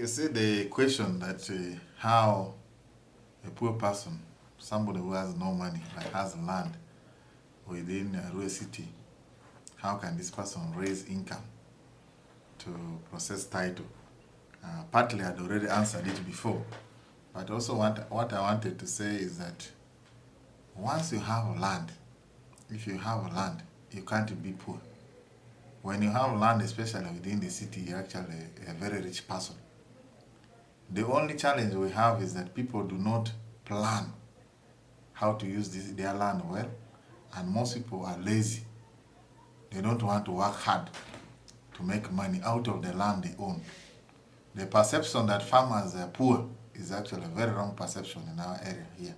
You see the question that how a poor person, somebody who has no money, like has land within Arua city, how can this person raise income to process title? Partly I'd already answered it before, but also what I wanted to say is that once you have land, if you have land, you can't be poor. When you have land, especially within the city, you're actually a very rich person. The only challenge we have is that people do not plan how to use their land well, and most people are lazy. They don't want to work hard to make money out of the land they own. The perception that farmers are poor is actually a very wrong perception in our area here.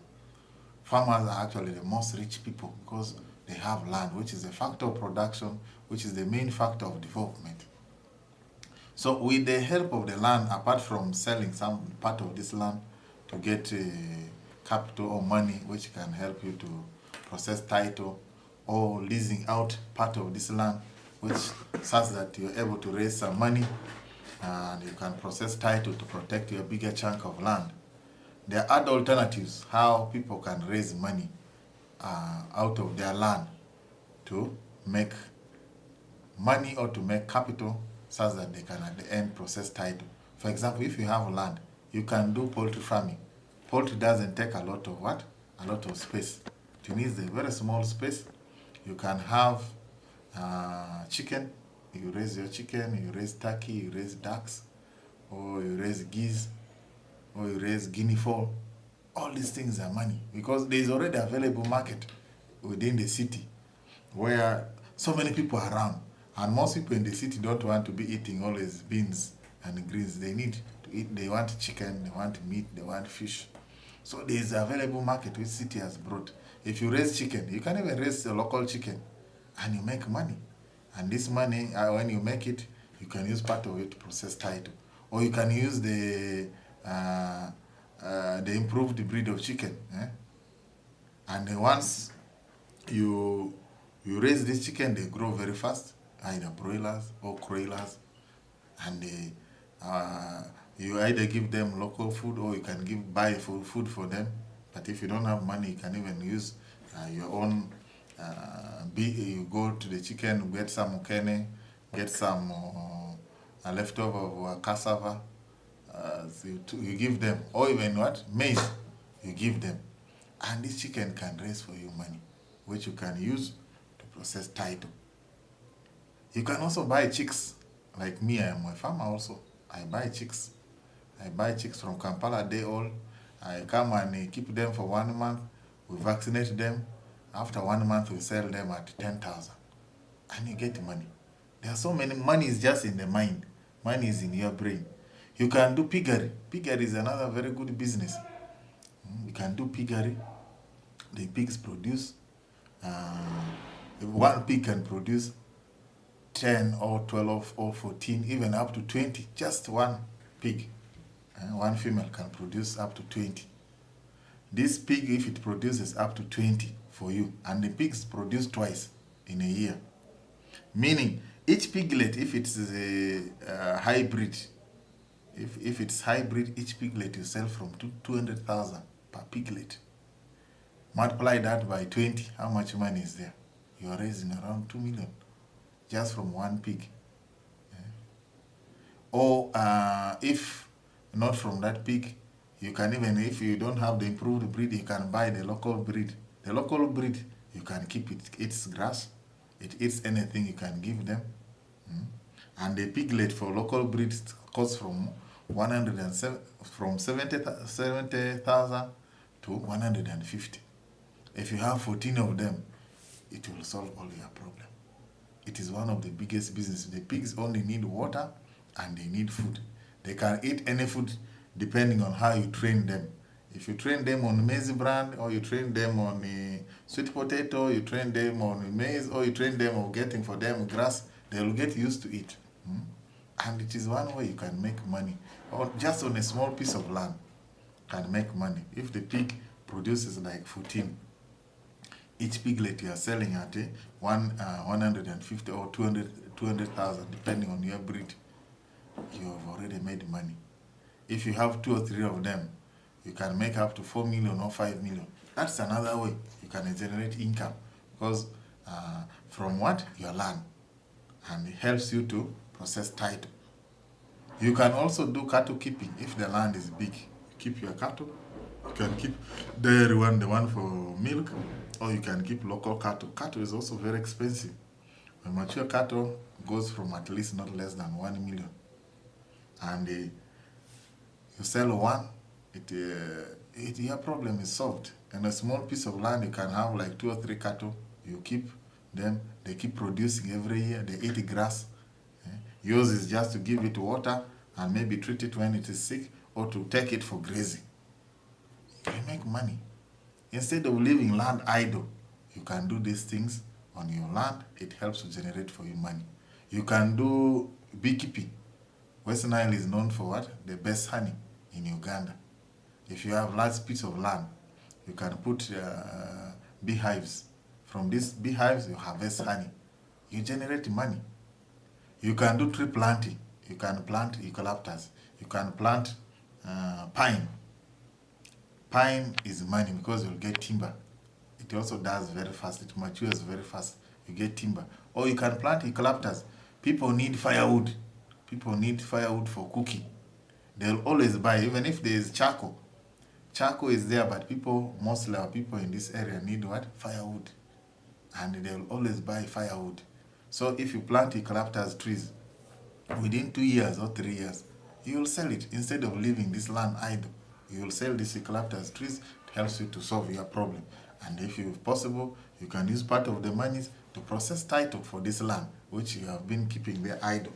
Farmers are actually the most rich people because they have land, which is a factor of production, which is the main factor of development. So with the help of the land, apart from selling some part of this land to get capital or money which can help you to process title, or leasing out part of this land, which such that you're able to raise some money and you can process title to protect your bigger chunk of land. There are other alternatives how people can raise money out of their land to make money or to make capital such that they can at the end process title. For example, if you have land, you can do poultry farming. Poultry doesn't take a lot of what? A lot of space. It needs a very small space. You can have chicken. You raise your chicken, you raise turkey, you raise ducks, or you raise geese, or you raise guinea fowl. All these things are money because there is already available market within the city where so many people are around. And most people in the city don't want to be eating always beans and greens. They need to eat, they want chicken, they want meat, they want fish. So there is available market which city has brought. If you raise chicken, you can even raise a local chicken and you make money. And this money, when you make it, you can use part of it to process title. Or you can use the improved breed of chicken. And once you raise this chicken, they grow very fast, either broilers or croilers. And you either give them local food or you can buy food for them. But if you don't have money, you can even use your own. You go to the chicken, get some ukene, get some leftover cassava, you give them, or even what? Maize, you give them. And this chicken can raise for you money, which you can use to process title. You can also buy chicks. Like me, I am a farmer also. I buy chicks. I buy chicks from Kampala, day old. I come and keep them for 1 month. We vaccinate them. After 1 month, we sell them at 10,000. And you get money. There are so many. Money is just in the mind. Money is in your brain. You can do piggery. Piggery is another very good business. You can do piggery. The pigs produce. One pig can produce 10 or 12 or 14, even up to 20. Just one pig. One female can produce up to 20. This pig, if it produces up to 20 for you, and the pigs produce twice in a year, meaning each piglet, if it's a hybrid, if it's hybrid, each piglet you sell from 200,000 per piglet. Multiply that by 20, how much money is there? You are raising around 2 million just from one pig. Or if not from that pig, you can even, if you don't have the improved breed, you can buy the local breed. The local breed, you can keep it, eats grass, it eats anything you can give them. And the piglet for local breed costs from 70,000 to 150. If you have 14 of them, it will solve all your problem. It is one of the biggest business. The pigs only need water and they need food. They can eat any food depending on how you train them. If you train them on maize bran, or you train them on sweet potato, you train them on maize, or you train them on getting for them grass, they will get used to it. And it is one way you can make money. Or just on a small piece of land, can make money. If the pig produces like 14, each piglet you are selling at 150 or 200,000, depending on your breed, you have already made money. If you have 2 or 3 of them, you can make up to 4 million or 5 million. That's another way you can generate income, because from what? Your land. And it helps you to process title. You can also do cattle keeping. If the land is big, you keep your cattle. You can keep dairy one, the one for milk, or you can keep local cattle. Cattle is also very expensive. When mature cattle goes from at least not less than 1 million. And you sell one, your problem is solved. And a small piece of land, you can have like 2 or 3 cattle. You keep them, they keep producing every year, they eat grass. Yours is just to give it water and maybe treat it when it is sick, or to take it for grazing. You make money. Instead of leaving land idle, you can do these things on your land. It helps to generate for you money. You can do beekeeping. West Nile is known for what? The best honey in Uganda. If you have large piece of land, you can put beehives. From these beehives, you harvest honey. You generate money. You can do tree planting. You can plant eucalyptus. You can plant pine. Pine is money because you'll get timber. It also does very fast. It matures very fast. You get timber. Or you can plant eucalyptus. People need firewood. People need firewood for cooking. They'll always buy, even if there is charcoal. Charcoal is there, but mostly our people in this area need what? Firewood. And they'll always buy firewood. So if you plant eucalyptus trees, within 2 years or 3 years, you will sell it. Instead of leaving this land idle, you will sell these eucalyptus trees. It helps you to solve your problem. And if possible, you can use part of the monies to process title for this land, which you have been keeping there idle.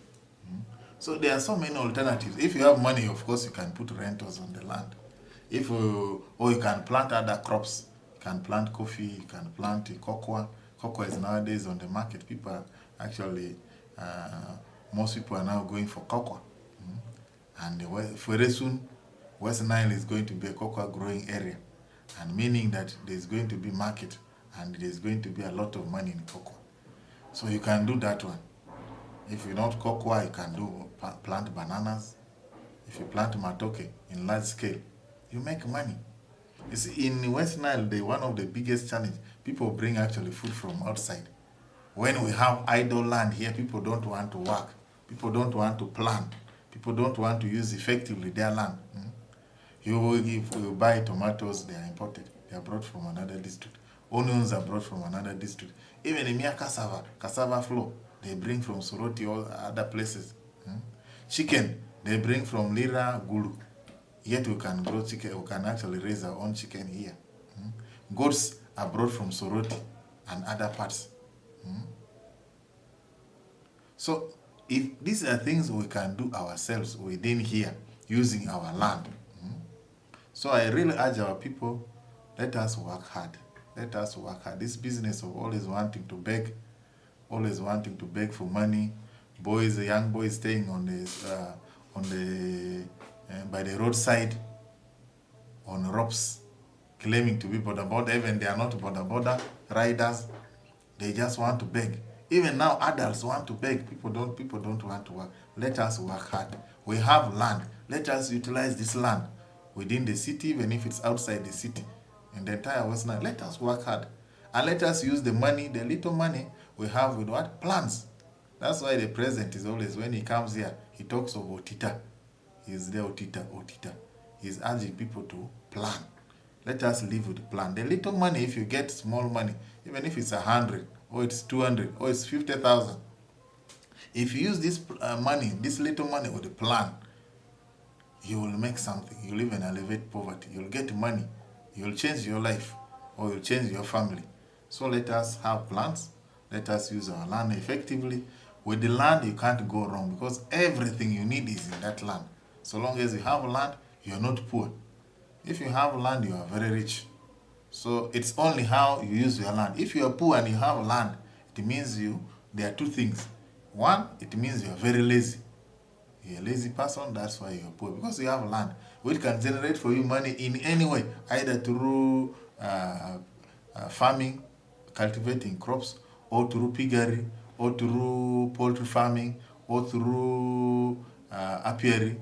So there are so many alternatives. If you have money, of course, you can put rentals on the land. Or you can plant other crops. You can plant coffee, you can plant cocoa. Cocoa is nowadays on the market. People are actually, most people are now going for cocoa. And very soon, West Nile is going to be a cocoa growing area. And meaning that there's going to be market and there's going to be a lot of money in cocoa. So you can do that one. If you're not cocoa, you can plant bananas. If you plant matoke in large scale, you make money. You see, in West Nile, one of the biggest challenges, people bring actually food from outside. When we have idle land here, people don't want to work. People don't want to plant. People don't want to use effectively their land. If you buy tomatoes, they are imported. They are brought from another district. Onions are brought from another district. Even in cassava flour, they bring from Soroti or other places. Chicken, they bring from Lira, Gulu. Yet we can grow chicken, we can actually raise our own chicken here. Goats are brought from Soroti and other parts. So if these are things we can do ourselves within here, using our land. So I really urge our people, let us work hard. Let us work hard. This business of always wanting to beg for money, young boys staying by the roadside on ropes, claiming to be border, even they are not border riders. They just want to beg. Even now, adults want to beg. People don't want to work. Let us work hard. We have land. Let us utilize this land within the city, even if it's outside the city. In the entire West Nile, let us work hard. And let us use the money, the little money we have with what? Plans. That's why the president is always, when he comes here, he talks of Otita. He's there, Otita. He's urging people to plan. Let us live with plan. The little money, if you get small money, even if it's 100, or it's 200, or it's 50,000, if you use this money, this little money with a plan, you will make something. You'll even elevate poverty. You'll get money. You'll change your life, or you'll change your family. So let us have plans. Let us use our land effectively. With the land, you can't go wrong, because everything you need is in that land. So long as you have land, you are not poor. If you have land, you are very rich. So it's only how you use your land. If you are poor and you have land, it means there are two things. One, it means you are very lazy. You're a lazy person, that's why you're poor. Because you have land, which can generate for you money in any way, either through farming, cultivating crops, or through piggery, or through poultry farming, or through apiary,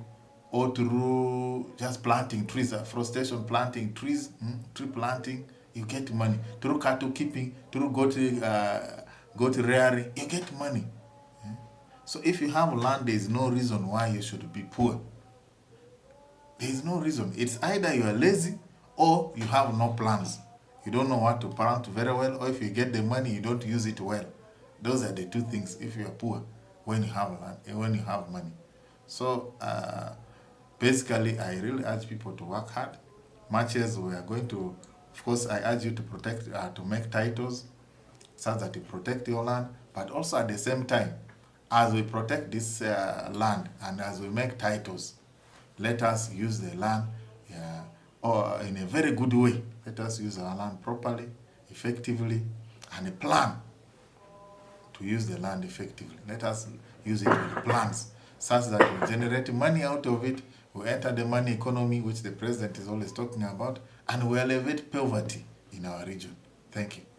or through just planting trees, afforestation, planting trees, tree planting, you get money. Through cattle keeping, through goat rearing, you get money. So if you have land, there is no reason why you should be poor. There is no reason. It's either you are lazy or you have no plans. You don't know what to plant very well, or if you get the money, you don't use it well. Those are the two things if you are poor, when you have land and when you have money. So basically, I really urge people to work hard. Much as we are going to, of course, I urge you to protect, to make titles such that you protect your land, but also at the same time, as we protect this land and as we make titles, let us use the land or in a very good way. Let us use our land properly, effectively, and plan to use the land effectively. Let us use it with plans such that we generate money out of it, we enter the money economy, which the president is always talking about, and we elevate poverty in our region. Thank you.